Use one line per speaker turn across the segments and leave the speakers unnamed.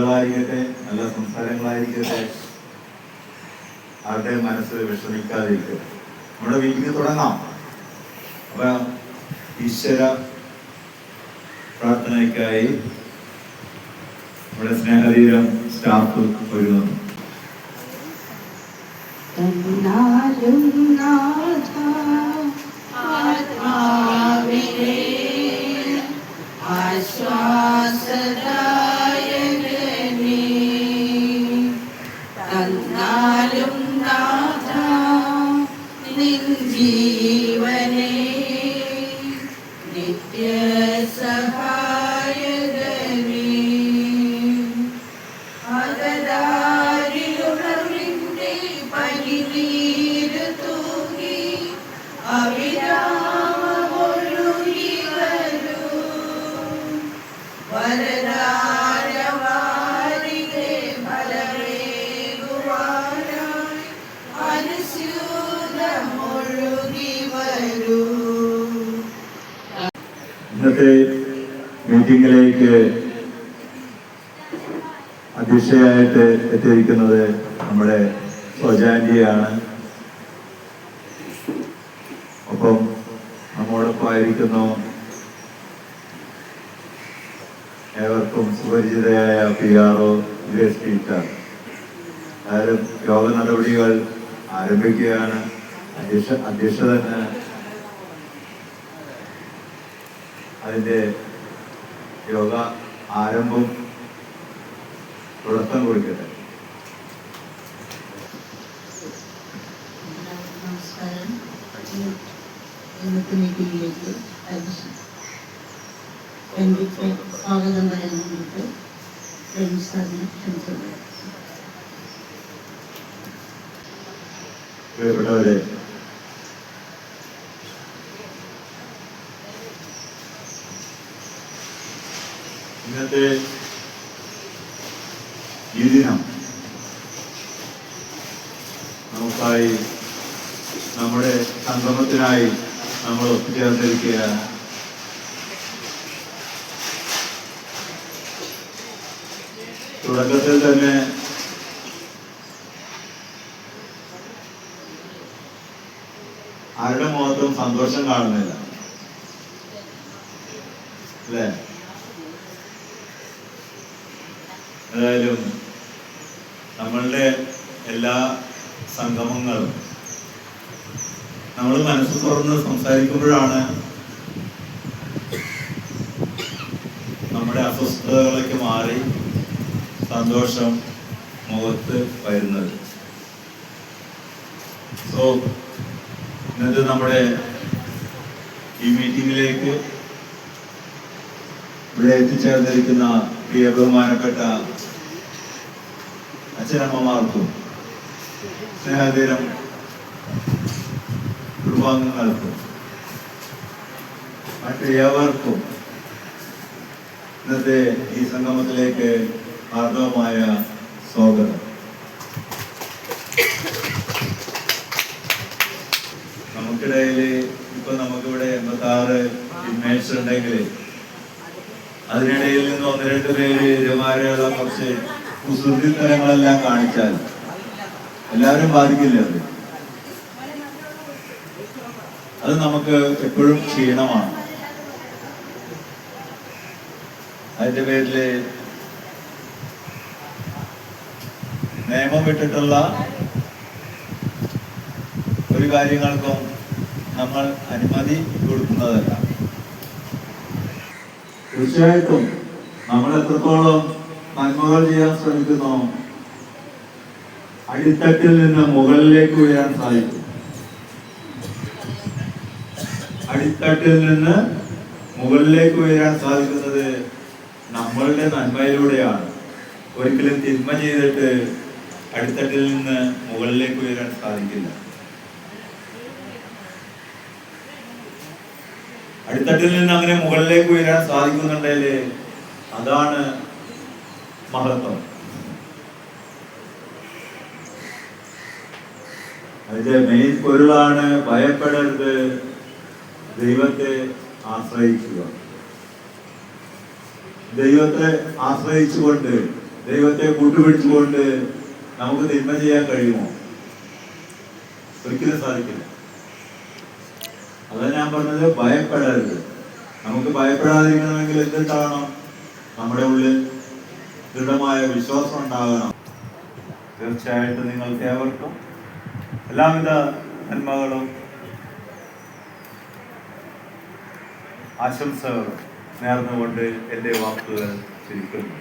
ചിന്തകളായിരിക്കട്ടെ, നല്ല സംസാരങ്ങളായിരിക്കട്ടെ, ആരുടെ മനസ്സ് വിഷമിക്കാതിരിക്കട്ടെ. നമ്മുടെ വീട്ടിൽ തുടങ്ങാം. അപ്പൊ ഈശ്വര പ്രാർത്ഥനയ്ക്കായി നമ്മുടെ സ്നേഹതീരം സ്റ്റാഫ് ഒരുങ്ങുന്നു.
ജീവനേ നിത്യ സഹായകനേ അകതാരിലുണർവിന്റെ പരിനീര് തൂങ്ങി അവിരാമമൊഴുകി വരൂ വരദാനവാരികെ ഫലമേകുവാനായി അനുസ്യൂതമൊഴുകി വരൂ.
ഇന്നത്തെ മീറ്റിംഗിലേക്ക് അധ്യക്ഷയായിട്ട് എത്തിയിരിക്കുന്നത് നമ്മുടെ സ്വജാൻജിയാണ്. ഒപ്പം നമ്മോടൊപ്പം ആയിരിക്കുന്നു ഏവർക്കും സുപരിചിതയായ PRO ഗ്രേസ് ടീച്ചർ. അതായത് യോഗ നടപടികൾ ആരംഭിക്കുകയാണ്. അധ്യക്ഷ തന്നെ അതിൻ്റെ യോഗ ആരംഭം തുടക്കം കുറിക്കട്ടെ.
നമസ്കാരം. ഇന്നത്തെ മീറ്റിംഗിലേക്ക് സ്വാഗതം പറയാൻ വേണ്ടിയിട്ട് സാറിനെ ക്ഷണിച്ചത്.
പ്രിയപ്പെട്ടവരെ, ഇന്നത്തെ ഈ ദിനം നമുക്കായി നമ്മുടെ സംഗമത്തിനായി നമ്മൾ ഒത്തുചേർന്നിരിക്കുകയാണ്. തുടക്കത്തിൽ തന്നെ ആരുടെ മുഖത്തും സന്തോഷം കാണുന്നില്ല, അല്ലേ? ഏതായാലും നമ്മളുടെ എല്ലാ സംഗമങ്ങളും നമ്മൾ മനസ്സ് തുറന്ന് സംസാരിക്കുമ്പോഴാണ് നമ്മുടെ അസ്വസ്ഥതകളൊക്കെ മാറി സന്തോഷം മുഖത്ത് വരുന്നത്. സോ ഇന്നത്തെ നമ്മുടെ ഈ മീറ്റിംഗിലേക്ക് ഇവിടെ എത്തിച്ചേർന്നിരിക്കുന്ന പ്രിയ ബഹുമാനപ്പെട്ട അച്ഛനമ്മമാർക്കും സ്നേഹതീരം കുടുംബാംഗങ്ങൾക്കും മറ്റ് ഏവർക്കും ഇന്നത്തെ ഈ സംഗമത്തിലേക്ക് ആർദ്രമായ സ്വാഗതം. നമുക്കിടയിൽ ഇപ്പൊ നമുക്കിവിടെ 86 ഇൻമേറ്റ്സ് ഉണ്ടെങ്കിൽ അതിനിടയിൽ നിന്ന് 1-2 പേര് ഇതുമാരെയുള്ള കുറച്ച് കുസൃതി തരങ്ങളെല്ലാം കാണിച്ചാൽ എല്ലാവരും ബാധിക്കില്ല. അത് നമുക്ക് എപ്പോഴും ക്ഷീണമാണ്. അതിന്റെ പേരില് നിയമം വിട്ടിട്ടുള്ള ഒരു കാര്യങ്ങൾക്കും നമ്മൾ അനുമതി കൊടുക്കുന്നതല്ല. തീർച്ചയായിട്ടും നമ്മൾ എത്രത്തോളം നന്മകൾ ചെയ്യാൻ ശ്രമിക്കുന്നോ അടിത്തട്ടിൽ നിന്ന് മുകളിലേക്ക് ഉയരാൻ സാധിക്കും. അടിത്തട്ടിൽ നിന്ന് മുകളിലേക്ക് ഉയരാൻ സാധിക്കുന്നത് നമ്മളുടെ നന്മയിലൂടെയാണ്. ഒരിക്കലും തിന്മ ചെയ്തിട്ട് അടിത്തട്ടിൽ നിന്ന് മുകളിലേക്ക് ഉയരാൻ സാധിക്കില്ല. അടിത്തട്ടിൽ നിന്ന് അങ്ങനെ മുകളിലേക്ക് ഉയരാൻ സാധിക്കുന്നുണ്ടെങ്കിൽ അതാണ് മഹത്വം. അതിന്റെ മെയിൻ പൊരുളാണ് ഭയപ്പെടരുത്, ദൈവത്തെ ആശ്രയിക്കുക. ദൈവത്തെ ആശ്രയിച്ചുകൊണ്ട് ദൈവത്തെ കൂട്ടുപിടിച്ചുകൊണ്ട് നമുക്ക് തിന്മ ചെയ്യാൻ കഴിയുമോ? ഒരിക്കലും സാധിക്കില്ല. അതാണ് ഞാൻ പറഞ്ഞത്, ഭയപ്പെടരുത്. നമുക്ക് ഭയപ്പെടാതിരിക്കണമെങ്കിൽ എന്തുണ്ടാകണം? നമ്മുടെ ഉള്ളിൽ ദൃഢമായ വിശ്വാസം ഉണ്ടാകണം. തീർച്ചയായിട്ടും നിങ്ങൾക്ക് ഏവർക്കും എല്ലാവിധ നന്മകളും ആശംസകളും നേർന്നുകൊണ്ട് എൻ്റെ വാക്കുകൾ ചുരുക്കുന്നു.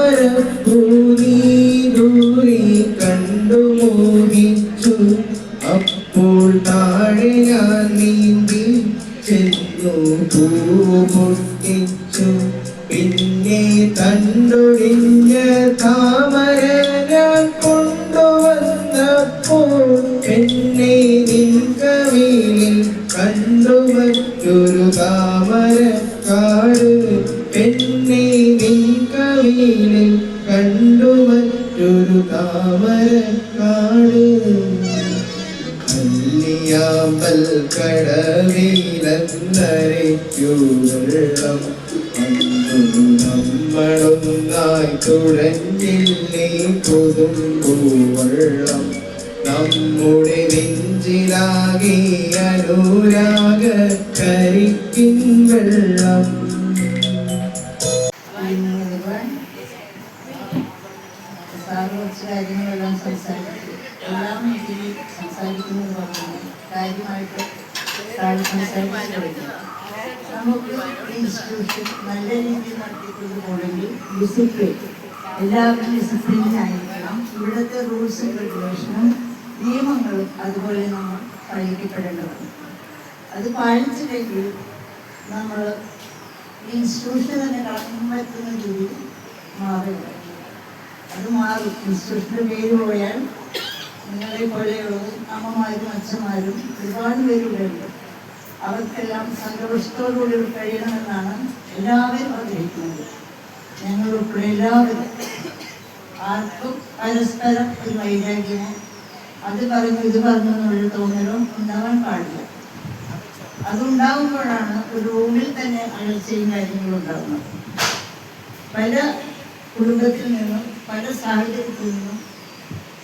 താമരപ്പൂവി ദൂരെ കണ്ടു മോഹിച്ചു, അപ്പോൾ താഴെ ഞാൻ നീന്തി ചെന്നു പൂവ് പൊട്ടിച്ചു. പിന്നെ തണ്ടൊടിഞ്ഞ താമര ഞാൻ കൊണ്ടുവന്നപ്പോൾ എന്നെ നിൻ കവിളിൽ കണ്ടു മറ്റൊരു താമരക്കാട്. എന്നെ നിൻ കവിളിൽ കണ്ടു മറ്റൊരു താമരക്കാട്. കല്ലിയാമ്പൽ കടവിലന്നരയ്ക്കു വെള്ളം അന്നു നമ്മളൊന്നായി തുഴഞ്ഞില്ലേ കൊതുമ്പൂവെള്ളം. നമ്മുടെ നെഞ്ചിലാകെ അനുരാഗ കരിക്കിൻ വെള്ളം.
കുറച്ച് കാര്യങ്ങളെല്ലാം സംസാരിച്ചു. എല്ലാം ഇതിൽ സംസാരിക്കുന്നത് പറഞ്ഞു കാര്യമായിട്ട് സംസാരിച്ചു തുടങ്ങി. നമുക്ക് ഇൻസ്റ്റിറ്റ്യൂഷൻ നല്ല രീതിയിൽ നടത്തിക്കൊണ്ട് പോകണമെങ്കിൽ ഡിസിപ്ലിൻ, എല്ലാവരും ഡിസിപ്ലിനായിരിക്കണം. ഇവിടുത്തെ റൂൾസും റെഗുലേഷനും നിയമങ്ങളും അതുപോലെ നമ്മൾ പാലിക്കപ്പെടേണ്ടതാണ്. അത് പാലിച്ചില്ലെങ്കിൽ നമ്മൾ ഇൻസ്റ്റിറ്റ്യൂഷൻ തന്നെ കളഞ്ഞു പറ്റുന്ന രീതിയിൽ മാറില്ല. അത് മാറും. ഇൻസ്റ്റിറ്റ്യൂഷൻ്റെ പേര് പോയാൽ നിങ്ങളെ പോലെയുള്ളതും അമ്മമാരും അച്ഛന്മാരും ഒരുപാട് പേരുണ്ട്. അവർക്കെല്ലാം സന്തോഷത്തോടുകൂടി കഴിയണമെന്നാണ് എല്ലാവരും ആഗ്രഹിക്കുന്നത്. ഞങ്ങളുൾപ്പെടെ എല്ലാവരും. ആർക്കും പരസ്പരം ഒരു വൈരാഗ്യമോ അത് പറഞ്ഞു ഇത് പറഞ്ഞു എന്നുള്ള തോന്നലോ ഉണ്ടാവാൻ പാടില്ല. അതുണ്ടാകുമ്പോഴാണ് ഒരു റൂമിൽ തന്നെ അകൽച്ചയും കാര്യങ്ങളും ഉണ്ടാകുന്നത്. പല കുടുംബത്തിൽ നിന്നും പല സാഹചര്യത്തിൽ നിന്നും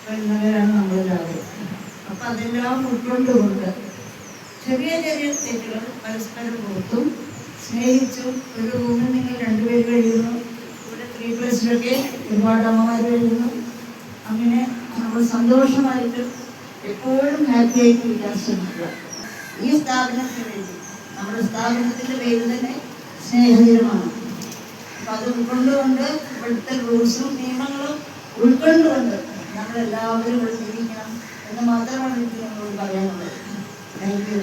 വരുന്നവരാണ് നമ്മളെല്ലാവരും. അപ്പം അതെല്ലാം ഉൾക്കൊണ്ടുകൊണ്ട് ചെറിയ ചെറിയ തെറ്റുകൾ പരസ്പരം പുറത്തും സ്നേഹിച്ചും ഒരു റൂമിൽ നിങ്ങൾ രണ്ടുപേർ കഴിയുന്നു. ഇവിടെ 3+ഒക്കെ ഒരുപാട് അമ്മമാർ കഴിയുന്നു. അങ്ങനെ നമ്മൾ സന്തോഷമായിട്ട് എപ്പോഴും ഹാപ്പി ആയിട്ട് ഇരിക്കാൻ ശ്രമിക്കുക. ഈ സ്ഥാപനത്തിന് വേണ്ടി നമ്മുടെ സ്ഥാപനത്തിൻ്റെ പേര് തന്നെ സ്നേഹതീരമാണ്. അപ്പം അത് ഉൾക്കൊണ്ടുകൊണ്ട് ഇവിടുത്തെ റൂൾസും നിയമങ്ങളും ഉൾക്കൊണ്ടുകൊണ്ട് നമ്മളെല്ലാവരും ഇവിടെ ജീവിക്കണം എന്ന് മാത്രമാണ് എനിക്ക് നമ്മളോട് പറയാനുള്ളത്. Thank you.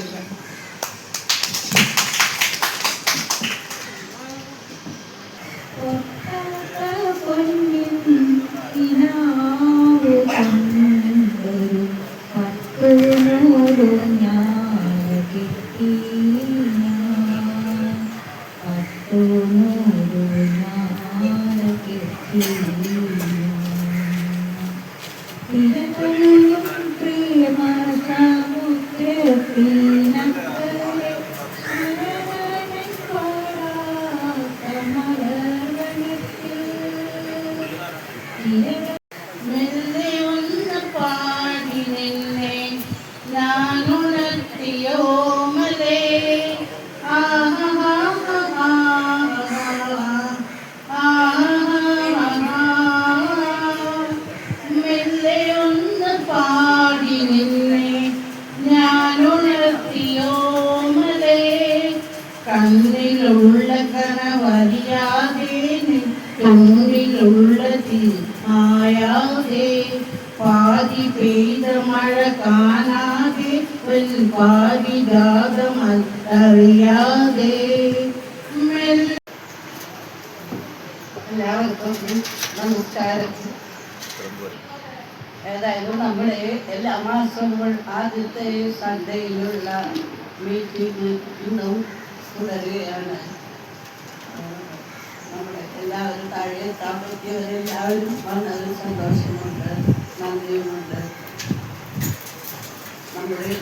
കണ്ണിലുള്ള കനവറിയാതെ തുള്ളിലുള്ളത് ആയാതെ പാതി പെയ്ത മഴ കാണാതെ പാതി ദാഹം അറിയാതെ. എല്ലാവർക്കും നമസ്കാരം. ഏതായാലും നമ്മുടെ എല്ലാ മാസവും ആദ്യത്തെ സൺഡേയിലുള്ള മീറ്റിംഗ് ഇന്നും തുടരുകയാണ്. നമ്മുടെ എല്ലാവരും താഴെ എത്താൻ പറ്റിയവരെല്ലാവരും വന്നതിൽ സന്തോഷമുണ്ട്, നന്ദിയുമുണ്ട്. നമ്മുടെ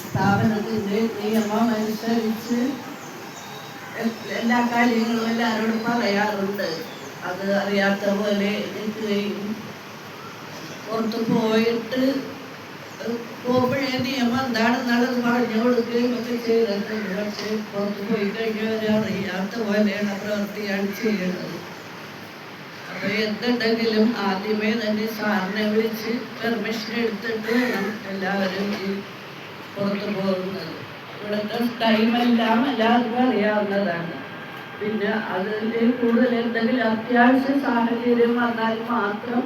സ്ഥാപനത്തിൻ്റെ നിയമം അനുസരിച്ച് എല്ലാ കാര്യങ്ങളും എല്ലാവരോടും പറയാറുണ്ട്. അത് അറിയാത്ത പോലെ നിൽക്കുകയും പുറത്ത് പോയിട്ട് പോകുമ്പോഴേ നിയമം എന്താണെന്നുള്ളത് പറഞ്ഞു കൊടുക്കുകയും ഒക്കെ ചെയ്തിട്ടുണ്ട്. പക്ഷെ പുറത്ത് പോയി കഴിഞ്ഞവരെ അറിയാത്ത പോലെയാണ് പ്രവൃത്തിയാണ് ചെയ്യുന്നത്. അപ്പോൾ എന്തുണ്ടെങ്കിലും ആദ്യമേ തന്നെ സാറിനെ വിളിച്ച് പെർമിഷൻ എടുത്തിട്ട് വേണം എല്ലാവരും ഈ പുറത്ത് പോകുന്നത്. ഇവിടുത്തെ ടൈമെല്ലാം എല്ലാവർക്കും അറിയാവുന്നതാണ്. പിന്നെ അതിൽ കൂടുതൽ എന്തെങ്കിലും അത്യാവശ്യ സാഹചര്യം വന്നാൽ മാത്രം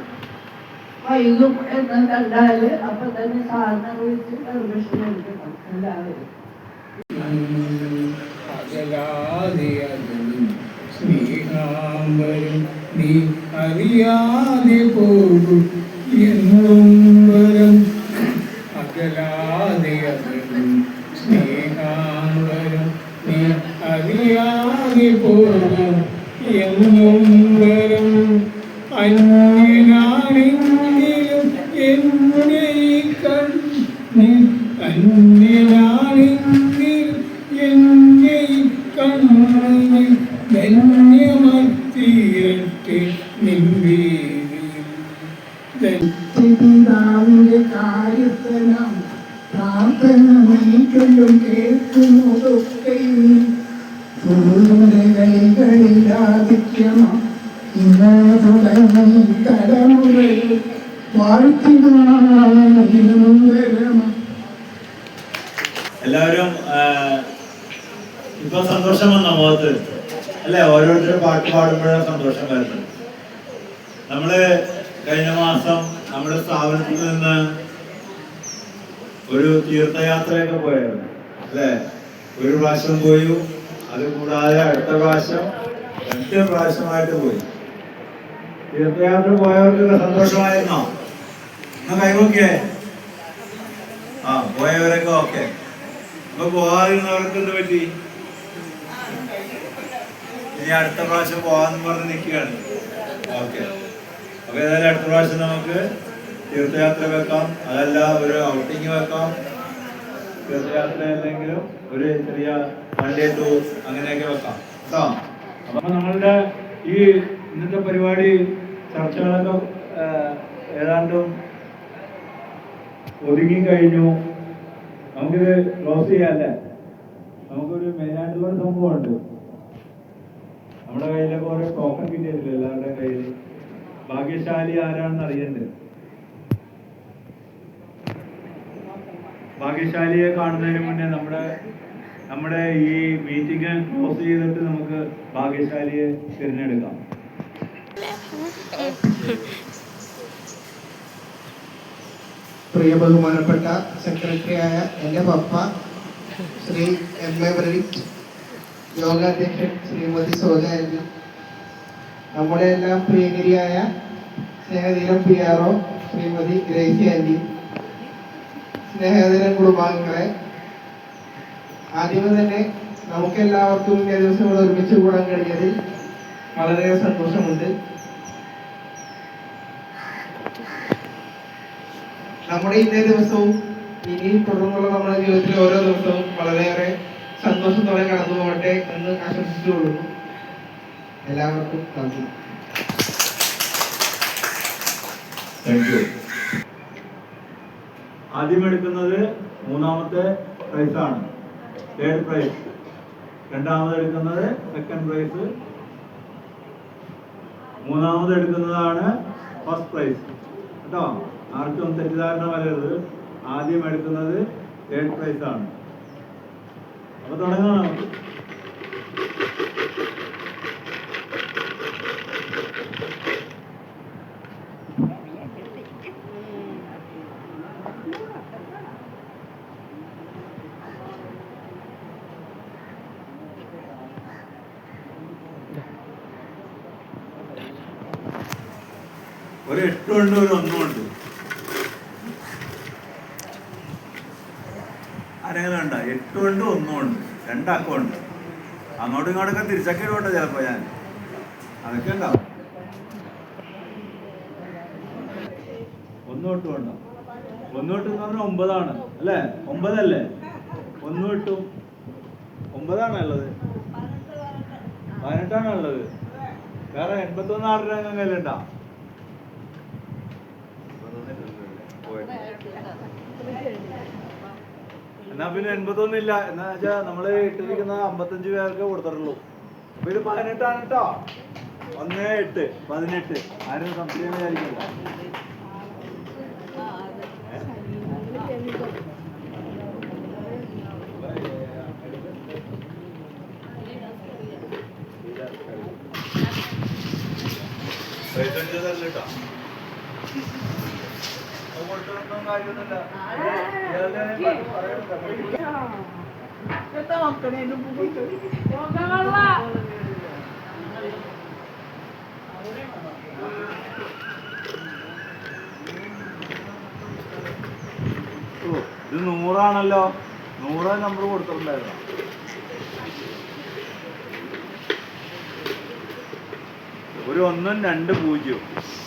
വൈകും എന്ന് കണ്ടാൽ അപ്പം തന്നെ സാറിനെ വിളിച്ച് പെർമിഷൻ എടുക്കണം എല്ലാവരും.
സ്നേഹാംബരം നീ അറിയാതെ പോകും എന്നും വരം അകലാതെ അകലും സ്നേഹാംബരം നീ അറിയാതെ പോകും എന്നും വരം അന്യനാണെങ്കിലും എന്നെ കണ്ണു അന്യനാണെങ്കിലും എന്നെ കണ്ണു ധന്യമത്തീരട്ടെ നിന്റെ കാര്യത്തിനാം പ്രാർത്ഥന നീക്കലും കേൾക്കുന്നതൊക്കെയും കൈകളിലാദിത്യമാ ഇന്ന് തുടങ്ങി തലമുറയിൽ വാഴ്ത്തിനാരമ.
എല്ലാവരും ഇപ്പൊ സന്തോഷം വന്ന മുഖത്ത് അല്ലെ? ഓരോരുത്തരും പാട്ട് പാടുമ്പോഴാണ് സന്തോഷം വരുന്നത്. നമ്മള് കഴിഞ്ഞ മാസം നമ്മുടെ സ്ഥാപനത്തിൽ നിന്ന് ഒരു തീർത്ഥയാത്രയൊക്കെ പോയായിരുന്നു അല്ലെ? ഒരു പ്രാവശ്യം പോയി, അത് കൂടാതെ അടുത്ത പ്രാവശ്യം 2 പ്രാവശ്യമായിട്ട് പോയി. തീർത്ഥയാത്ര പോയവർക്ക് സന്തോഷമായിരുന്നോ? എന്നാ കൈവോക്കേ. ആ, പോയവരൊക്കെ ഓക്കെ. അപ്പൊ പോകാതിരുന്നവർക്ക് എന്ത് പറ്റി? ഇനി അടുത്ത പ്രാവശ്യം പോകാന്ന് പറഞ്ഞ് നിൽക്കുകയാണ്. ഓക്കെ, അപ്പൊ ഏതായാലും അടുത്ത പ്രാവശ്യം നമുക്ക് തീർത്ഥയാത്ര വെക്കാം, അതല്ല ഒരു ഔട്ടിങ് വെക്കാം. തീർത്ഥയാത്ര അല്ലെങ്കിലും ഒരു ചെറിയ വൺ ഡേ ടൂർ അങ്ങനെയൊക്കെ വെക്കാം കേട്ടോ. അപ്പൊ നമ്മളുടെ ഈ ഇന്നത്തെ പരിപാടി ചർച്ചകളൊക്കെ ഏതാണ്ടും ഒതുങ്ങി കഴിഞ്ഞു. നമുക്കിത് ക്ലോസ് ചെയ്യാല്ലേ? നമുക്കൊരു മെയിനായിട്ടുള്ള സംഭവമുണ്ട്. നമ്മുടെ കയ്യിലൊക്കെ ഓരോ ടോക്കൺ കിട്ടിയിട്ടില്ല എല്ലാവരുടെ കയ്യിൽ. ഭാഗ്യശാലി ആരാണെന്ന് അറിയണ്ടേ? ഭാഗ്യശാലിയെ കാണുന്നതിന് മുന്നേ നമ്മുടെ ഈ മീറ്റിംഗ് ക്ലോസ് ചെയ്തിട്ട് നമുക്ക് ഭാഗ്യശാലിയെ തിരഞ്ഞെടുക്കാം.
പ്രിയ ബഹുമാനപ്പെട്ട സെക്രട്ടറിയായ എൻ്റെ പപ്പ ശ്രീ MA ബ്രഡിറ്റ്, യോഗാധ്യക്ഷൻ ശ്രീമതി സോജ ആൻറ്റി, നമ്മുടെ എല്ലാം പ്രിയങ്കരിയായ സ്നേഹതീരം PRO ശ്രീമതി ഗ്രേസി ആൻറ്റി, സ്നേഹതീരം കുടുംബാംഗങ്ങളെ, ആദ്യമേ തന്നെ നമുക്കെല്ലാവർക്കും ഇന്നേ ദിവസം ഇവിടെ ഒരുമിച്ച് കൂടാൻ കഴിഞ്ഞതിൽ വളരെ സന്തോഷമുണ്ട്. നമ്മുടെ ഇന്നേ ദിവസവും ഇനി തുടർന്നുള്ള നമ്മുടെ ജീവിതത്തിലെ ഓരോ ദിവസവും വളരെയേറെ സന്തോഷത്തോടെ കടന്നു പോകട്ടെ എന്ന് ആശംസിച്ചുകൊള്ളുന്നു. എല്ലാവർക്കും നന്ദി.
ആദ്യം എടുക്കുന്നത് 3ാമത്തെ പ്രൈസാണ്, 3rd പ്രൈസ്. രണ്ടാമത് എടുക്കുന്നത് 2nd പ്രൈസ്. 3ാമത് എടുക്കുന്നതാണ് 1st പ്രൈസ് കേട്ടോ. ആർക്കും തെറ്റിദ്ധാരണ വരരുത്. ആദ്യം എടുക്കുന്നത് 3rd പ്രൈസ് ആണ്. അപ്പൊ തുടങ്ങാം. ഒരു 8 ഉണ്ട്, ഒരു 1 ഉണ്ട്. ആരെങ്കിലും ഉണ്ടോ? 8 ഉണ്ട്, 1 ഉണ്ട്, 2 അക്കമുണ്ട്. അങ്ങോട്ടും ഇങ്ങോട്ടൊക്കെ തിരിച്ചൊക്കെ ഇടുവട്ടെ ചിലപ്പോ ഞാൻ, അതൊക്കെ ഉണ്ടാവും. ഒന്ന് തൊട്ട് വേണ്ട, ഒന്ന് തൊട്ട് എന്ന് പറഞ്ഞാൽ 9 ആണ് അല്ലേ? 9 അല്ലേ? 1 തൊട്ടും 9 ഉള്ളത്, 18 ഉള്ളത്. വേറെ 81 ആരുടെ കയ്യിലുണ്ടാ? എന്നാ പിന്നെ 81 ഇല്ല. എന്നാ വെച്ചാ നമ്മള് ഇട്ടിരിക്കുന്ന 55 പേർക്ക് കൊടുത്തിട്ടുള്ളൂ. അപ്പൊ ഇത് 18 ആണ് കേട്ടോ. 1, 8, 18. ആരും സംശയം വിചാരിക്കില്ല. കേട്ടോ ഇത് 100 ആണല്ലോ. 100 നമ്പർ കൊടുത്തിട്ടുണ്ടായിരുന്നു. ഒരു 1, 2, 0,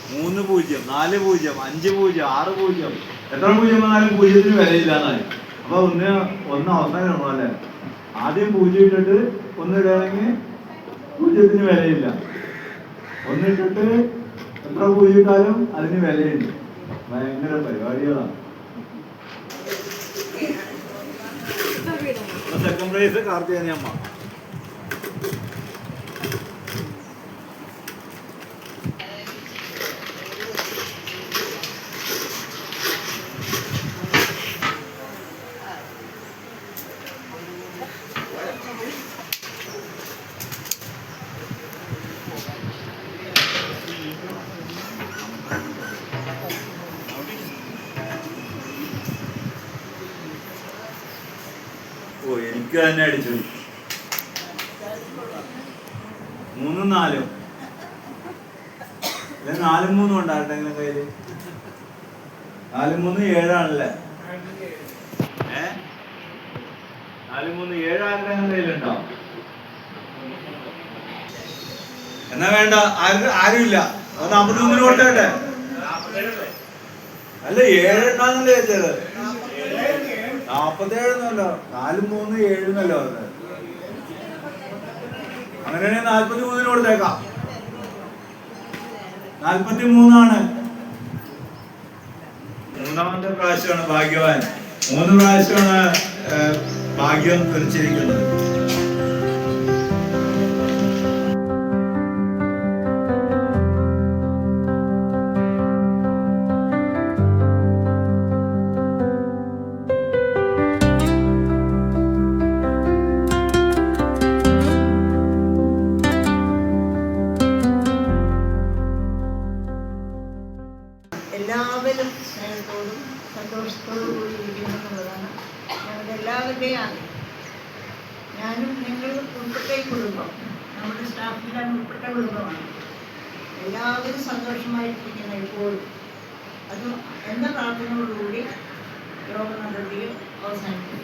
3, 0, 4, 0, 5, 0, 6, 0. എത്ര 0 വന്നാലും 0ത്തിന് വിലയില്ലാന്നായി. അപ്പൊ ഒന്ന് അവസാനം ഇടണം അല്ലേ? ആദ്യം 0 ഇട്ടിട്ട് 1 ഇടുകയാണെങ്കിൽ 0ത്തിന് വിലയില്ല. 1 ഇട്ടിട്ട് എത്ര 0 ഇട്ടാലും അതിന് വിലയുണ്ട്. ഭയങ്കര പരിപാടികളാണ്. സെക്കൻഡ് പ്രൈസ് കാർത്തിയാനി അമ്മ. ഓ, എനിക്ക് തന്നെ അടിച്ചു. 3, 4. 4, 3 ഉണ്ടായിരുന്നെങ്കിലും കയ്യില്. 4, 3, 7 ആണല്ലേ? 4, 3, 7 ആരുടെങ്കിലും കയ്യിലുണ്ടോ? എന്നാ വേണ്ട, ആരുമില്ല. 43 കൊടുത്തേ. അല്ല, 7 എണ്ണാന്നല്ലേ ചോദിച്ചത്? 47 എന്നല്ലോ. 4, 3, 7 എന്നല്ലോ പറഞ്ഞത്. അങ്ങനെയാണെങ്കിൽ 43 കൊടുത്തേക്കാം. 43 ആണ്. 3ാമത്തെ പ്രാവശ്യമാണ് ഭാഗ്യവാൻ. 3 പ്രാവശ്യമാണ് ഭാഗ്യം തെളിച്ചിരിക്കുന്നത്.
എല്ലാവരും സ്നേഹത്തോടും സന്തോഷത്തോടും കൂടി ഇരിക്കണമെന്നുള്ളതാണ് ഞങ്ങളുടെ എല്ലാവരുടെയും ആഗ്രഹം. ഞാനും ഞങ്ങൾ ഉൾപ്പെട്ട കുടുംബം, നമ്മുടെ സ്റ്റാഫിൻ്റെ ഉൾപ്പെട്ട കുടുംബമാണ്. എല്ലാവരും സന്തോഷമായിട്ടിരിക്കണം എപ്പോഴും. അത് എന്ന പ്രാർത്ഥനയോടുകൂടി യോഗ നടപടികൾ അവസാനിക്കും.